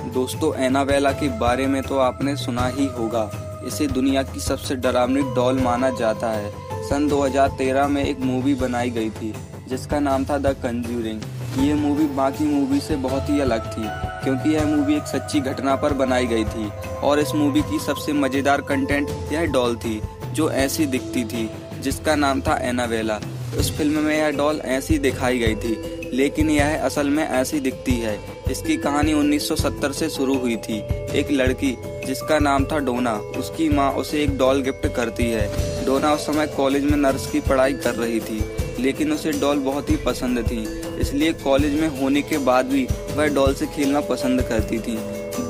दोस्तों, एनाबेला के बारे में तो आपने सुना ही होगा। इसे दुनिया की सबसे डरावनी डॉल माना जाता है। सन 2013 में एक मूवी बनाई गई थी जिसका नाम था द कंज्यूरिंग। ये मूवी बाकी मूवी से बहुत ही अलग थी क्योंकि यह मूवी एक सच्ची घटना पर बनाई गई थी और इस मूवी की सबसे मज़ेदार कंटेंट यह डॉल थी जो ऐसी दिखती थी जिसका नाम था एनाबेला। उस फिल्म में यह डॉल ऐसी दिखाई गई थी लेकिन यह असल में ऐसी दिखती है। इसकी कहानी 1970 से शुरू हुई थी। एक लड़की जिसका नाम था डोना, उसकी माँ उसे एक डॉल गिफ्ट करती है। डोना उस समय कॉलेज में नर्स की पढ़ाई कर रही थी लेकिन उसे डॉल बहुत ही पसंद थी, इसलिए कॉलेज में होने के बाद भी वह डॉल से खेलना पसंद करती थी।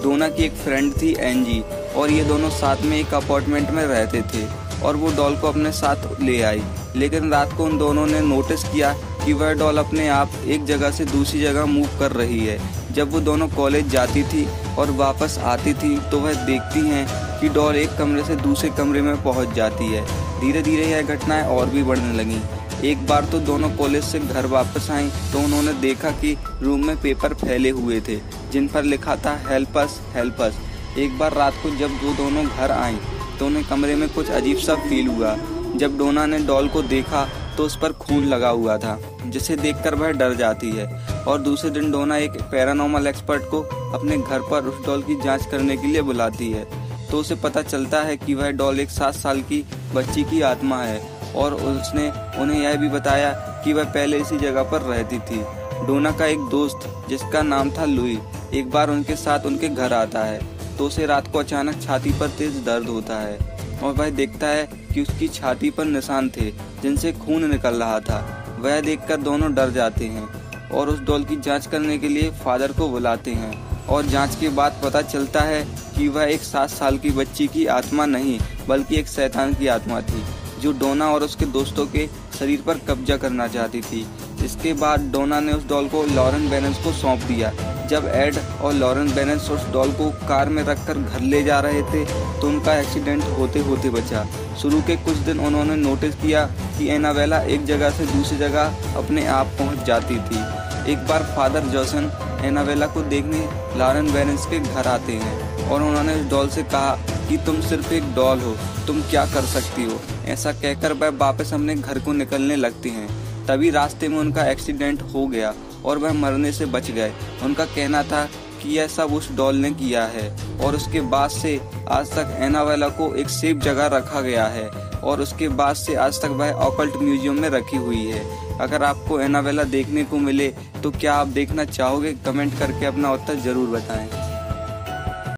डोना की एक फ्रेंड थी एंजी और ये दोनों साथ में एक अपार्टमेंट में रहते थे और वो डॉल को अपने साथ ले आई। लेकिन रात को उन दोनों ने नोटिस किया कि वह डॉल अपने आप एक जगह से दूसरी जगह मूव कर रही है। जब वो दोनों कॉलेज जाती थी और वापस आती थी तो वह देखती हैं कि डॉल एक कमरे से दूसरे कमरे में पहुंच जाती है। धीरे धीरे यह घटनाएं और भी बढ़ने लगीं। एक बार तो दोनों कॉलेज से घर वापस आईं तो उन्होंने देखा कि रूम में पेपर फैले हुए थे जिन पर लिखा था हेल्प अस हेल्प अस। एक बार रात को जब वो दोनों घर आईं तो उन्हें कमरे में कुछ अजीब सा फील हुआ। जब डोना ने डॉल को देखा तो उस पर खून लगा हुआ था जिसे देखकर वह डर जाती है और दूसरे दिन डोना एक पैरानॉर्मल एक्सपर्ट को अपने घर पर उस डॉल की जांच करने के लिए बुलाती है। तो उसे पता चलता है कि वह डॉल एक 7 साल की बच्ची की आत्मा है और उसने उन्हें यह भी बताया कि वह पहले इसी जगह पर रहती थी। डोना का एक दोस्त जिसका नाम था लुई एक बार उनके साथ उनके घर आता है तो उसे रात को अचानक छाती पर तेज दर्द होता है और वह देखता है कि उसकी छाती पर निशान थे जिनसे खून निकल रहा था। वह देखकर दोनों डर जाते हैं और उस डॉल की जांच करने के लिए फादर को बुलाते हैं और जांच के बाद पता चलता है कि वह एक 7 साल की बच्ची की आत्मा नहीं बल्कि एक शैतान की आत्मा थी जो डोना और उसके दोस्तों के शरीर पर कब्जा करना चाहती थी। इसके बाद डोना ने उस डॉल को लॉरेन बेनेंस को सौंप दिया। जब एड और लॉरेन बेनेंस उस डॉल को कार में रखकर घर ले जा रहे थे तो उनका एक्सीडेंट होते होते बचा। शुरू के कुछ दिन उन्होंने नोटिस किया कि एनाबेला एक जगह से दूसरी जगह अपने आप पहुंच जाती थी। एक बार फादर जॉसन एनाबेला को देखने लॉरेन बेनेंस के घर आते हैं और उन्होंने उस डॉल से कहा कि तुम सिर्फ एक डॉल हो, तुम क्या कर सकती हो। ऐसा कहकर वह वापस अपने घर को निकलने लगती हैं। तभी रास्ते में उनका एक्सीडेंट हो गया और वह मरने से बच गए। उनका कहना था कि यह सब उस डॉल ने किया है और उसके बाद से आज तक एनाबेला को एक सेफ जगह रखा गया है और उसके बाद से आज तक वह ऑकल्ट म्यूजियम में रखी हुई है। अगर आपको एनाबेला देखने को मिले तो क्या आप देखना चाहोगे? कमेंट करके अपना उत्तर जरूर बताएं।